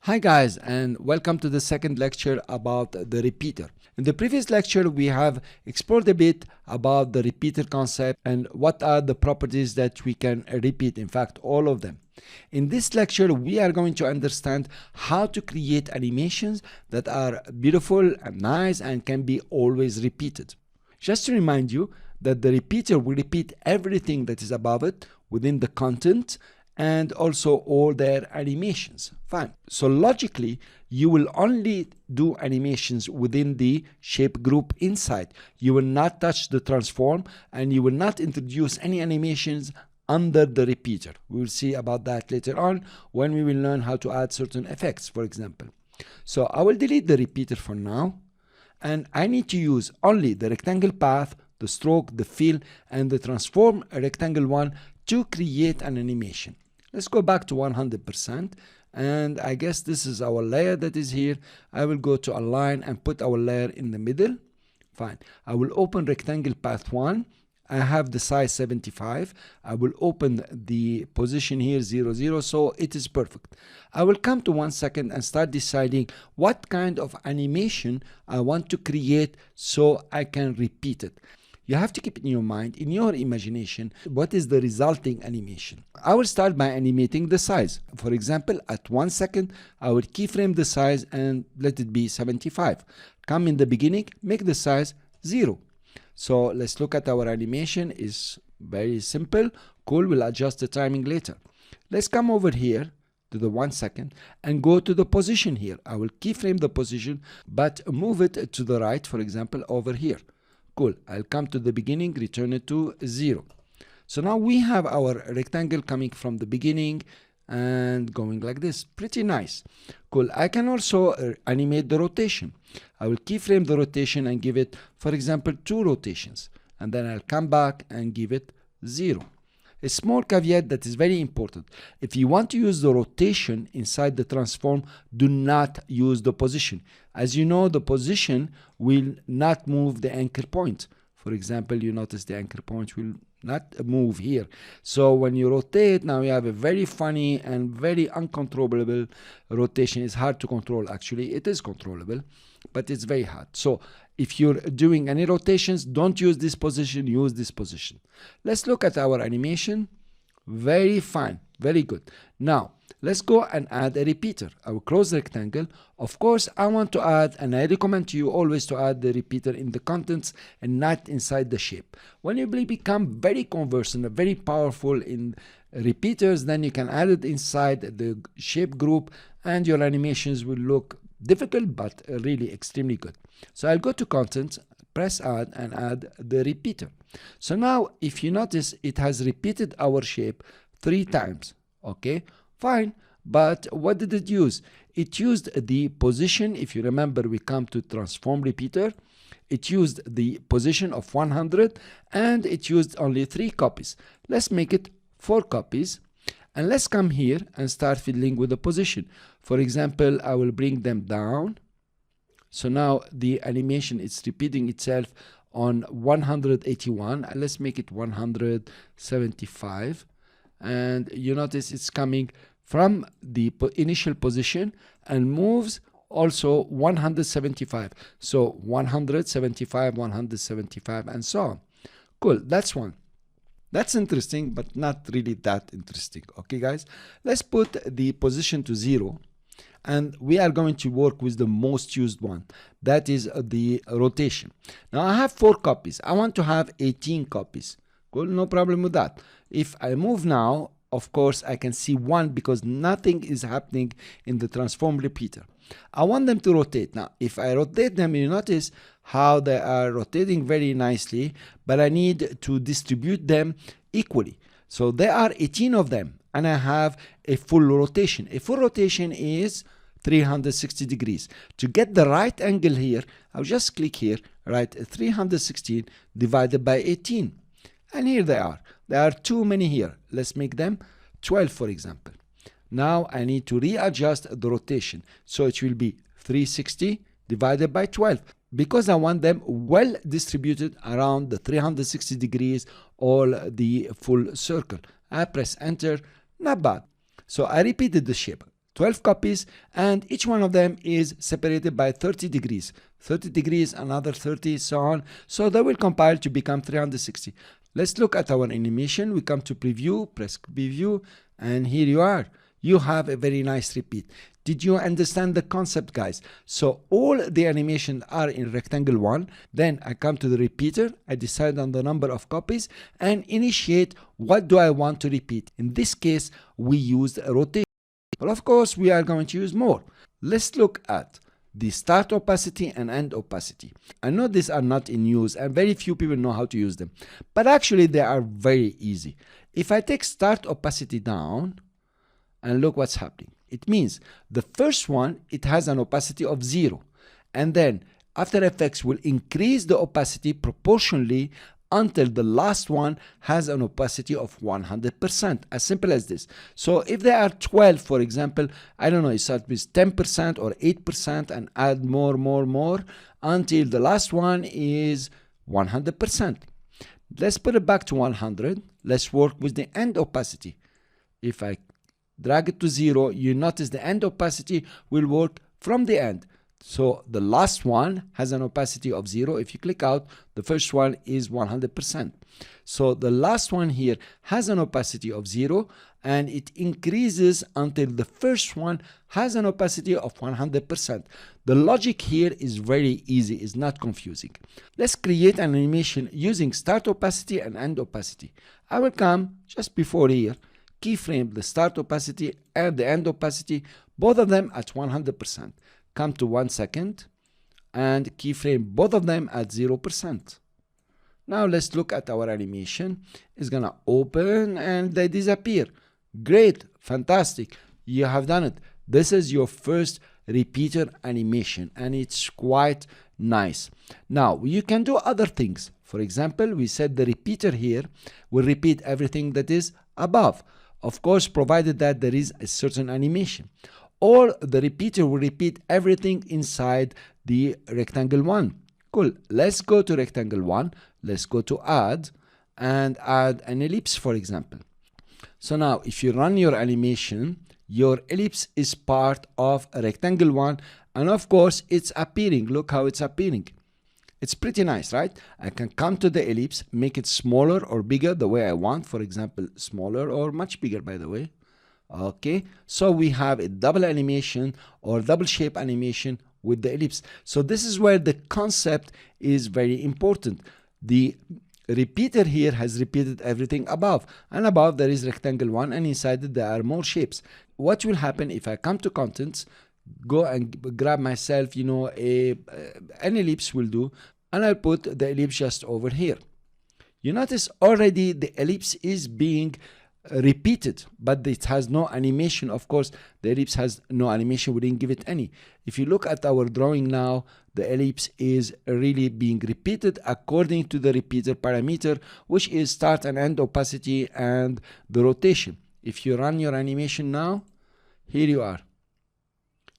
Hi guys, and welcome to the second lecture about the repeater. In the previous lecture we have explored a bit about the repeater concept and what are the properties that we can repeat, in fact all of them. In this lecture we are going to understand how to create animations that are beautiful and nice and can be always repeated. Just to remind you that the repeater will repeat everything that is above it within the content and also all their animations. Fine. So logically, you will only do animations within the shape group inside. You will not touch the transform and you will not introduce any animations under the repeater. We will see about that later on when we will learn how to add certain effects, for example. So I will delete the repeater for now, and I need to use only the rectangle path, the stroke, the fill, and the transform rectangle one to create an animation. Let's go back to 100%, and I guess this is our layer that is here. I will go to align and put our layer in the middle. Fine. I will open rectangle path 1. I have the size 75. I will open the position here 0, 0, so it is perfect. I will come to 1 second and start deciding what kind of animation I want to create so I can repeat it. You have to keep in your mind, in your imagination, what is the resulting animation. I will start by animating the size. For example, at 1 second, I will keyframe the size and let it be 75. Come in the beginning, make the size 0. So let's look at our animation. It's very simple. Cool, we'll adjust the timing later. Let's come over here to the 1 second and go to the position here. I will keyframe the position, but move it to the right, for example, over here. Cool. I'll come to the beginning, return it to 0. So now we have our rectangle coming from the beginning and going like this. Pretty nice. Cool. I can also animate the rotation. I will keyframe the rotation and give it, for example, 2 rotations. And then I'll come back and give it 0. A small caveat that is very important. If you want to use the rotation inside the transform, do not use the position. As you know, the position will not move the anchor point. For example, you notice the anchor point will not move here. So when you rotate, now you have a very funny and very uncontrollable rotation. It's hard to control actually. It is controllable, but it's very hard. So if you're doing any rotations, don't use this position, use this position. Let's look at our animation. Very fine, very good. Now, let's go and add a repeater. I will close the rectangle. Of course, I want to add, and I recommend to you always to add the repeater in the contents and not inside the shape. When you become very conversant, very powerful in repeaters, then you can add it inside the shape group and your animations will look difficult but really extremely good. So I'll go to content, press add and add the repeater. So now if you notice, it has repeated our shape 3 times. Okay, fine, but what did it use? It used the position. If you remember, we come to transform repeater. It used the position of 100 and it used only 3 copies. Let's make it 4 copies. And let's come here and start fiddling with the position. For example, I will bring them down. So now the animation is repeating itself on 181. And let's make it 175. And you notice it's coming from the initial position and moves also 175. So 175, 175, and so on. Cool, that's one. That's interesting, but not really that interesting. Okay, guys, let's put the position to 0. And we are going to work with the most used one. That is the rotation. Now I have 4 copies. I want to have 18 copies. Cool, no problem with that. If I move now, of course, I can see 1 because nothing is happening in the transform repeater. I want them to rotate. Now, if I rotate them, you notice how they are rotating very nicely, but I need to distribute them equally. So there are 18 of them, and I have a full rotation. A full rotation is 360 degrees. To get the right angle here, I'll just click here, write 316 divided by 18. And here they are. There are too many here. Let's make them 12, for example. Now I need to readjust the rotation. So it will be 360 divided by 12 because I want them well distributed around the 360 degrees or the full circle. I press enter. Not bad. So I repeated the shape. 12 copies, and each one of them is separated by 30 degrees. 30 degrees, another 30, so on. So they will compile to become 360. Let's look at our animation. We come to preview, press preview, and here you are. You have a very nice repeat. Did you understand the concept, guys? So all the animations are in rectangle 1. Then I come to the repeater. I decide on the number of copies and initiate what do I want to repeat. In this case, we used a rotation. But of course, we are going to use more. Let's look at the start opacity and end opacity. I know these are not in use and very few people know how to use them. But actually, they are very easy. If I take start opacity down and look what's happening. It means the first one, it has an opacity of 0. And then After Effects will increase the opacity proportionally until the last one has an opacity of 100%. As simple as this. So if there are 12, for example, I don't know, you start with 10% or 8% and add more until the last one is 100%. Let's put it back to 100. Let's work with the end opacity. If I drag it to 0, you notice the end opacity will work from the end. So the last one has an opacity of 0. If you click out, the first one is 100%. So the last one here has an opacity of 0 and it increases until the first one has an opacity of 100%. The logic here is very easy, it's not confusing. Let's create an animation using start opacity and end opacity. I will come just before here, keyframe the start opacity and the end opacity, both of them at 100%. Come to 1 second and keyframe both of them at 0%. Now let's look at our animation. It's gonna open and they disappear. Great, fantastic, you have done it. This is your first repeater animation and it's quite nice. Now you can do other things. For example, we said the repeater here will repeat everything that is above. Of course, provided that there is a certain animation. Or the repeater will repeat everything inside the rectangle 1. Cool. Let's go to rectangle 1. Let's go to add and add an ellipse, for example. So now if you run your animation, your ellipse is part of a rectangle 1 and of course it's appearing. Look how it's appearing. It's pretty nice, right? I can come to the ellipse, make it smaller or bigger the way I want. For example, smaller or much bigger, by the way. Okay, so we have a double animation or double shape animation with the ellipse. So this is where the concept is very important. The repeater here has repeated everything above, and above there is rectangle 1 and inside it there are more shapes. What will happen if I come to contents, go and grab myself, you know, an ellipse will do, and I'll put the ellipse just over here. You notice already the ellipse is being repeated, but it has no animation. Of course, the ellipse has no animation. We didn't give it any. If you look at our drawing now, the ellipse is really being repeated according to the repeater parameter, which is start and end opacity and the rotation. If you run your animation now, here you are.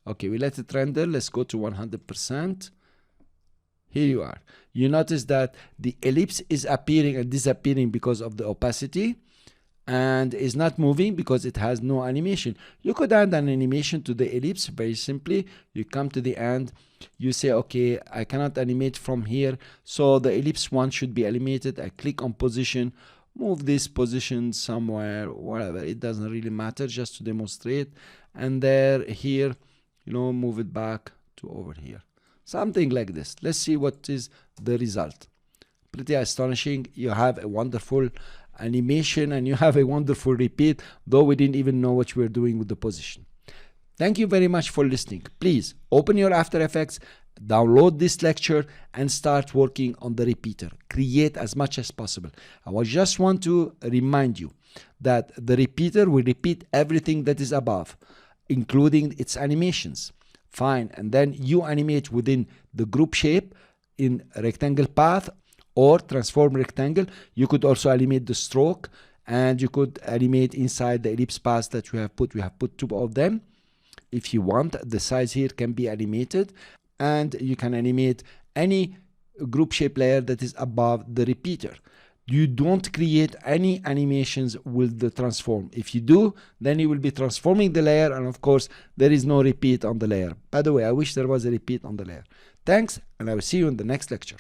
Okay, we let it render. Let's go to 100%. Here you are. You notice that the ellipse is appearing and disappearing because of the opacity, and is not moving because it has no animation. You could add an animation to the ellipse very simply. You come to the end, you say, okay, I cannot animate from here, so the ellipse one should be animated. I click on position, move this position somewhere, whatever, it doesn't really matter, just to demonstrate. And there, here, you know, move it back to over here. Something like this. Let's see what is the result. Pretty astonishing. You have a wonderful animation and you have a wonderful repeat, though we didn't even know what we were doing with the position. Thank you very much for listening. Please open your After Effects, download this lecture and start working on the repeater. Create as much as possible. I just want to remind you that the repeater will repeat everything that is above, including its animations. Fine, and then you animate within the group shape in rectangle path or transform rectangle. You could also animate the stroke and you could animate inside the ellipse paths that we have put. We have put 2 of them. If you want, the size here can be animated and you can animate any group shape layer that is above the repeater. you don't create any animations with the transform. If you do, then you will be transforming the layer, and of course there is no repeat on the layer. By the way, I wish there was a repeat on the layer. Thanks, and I will see you in the next lecture.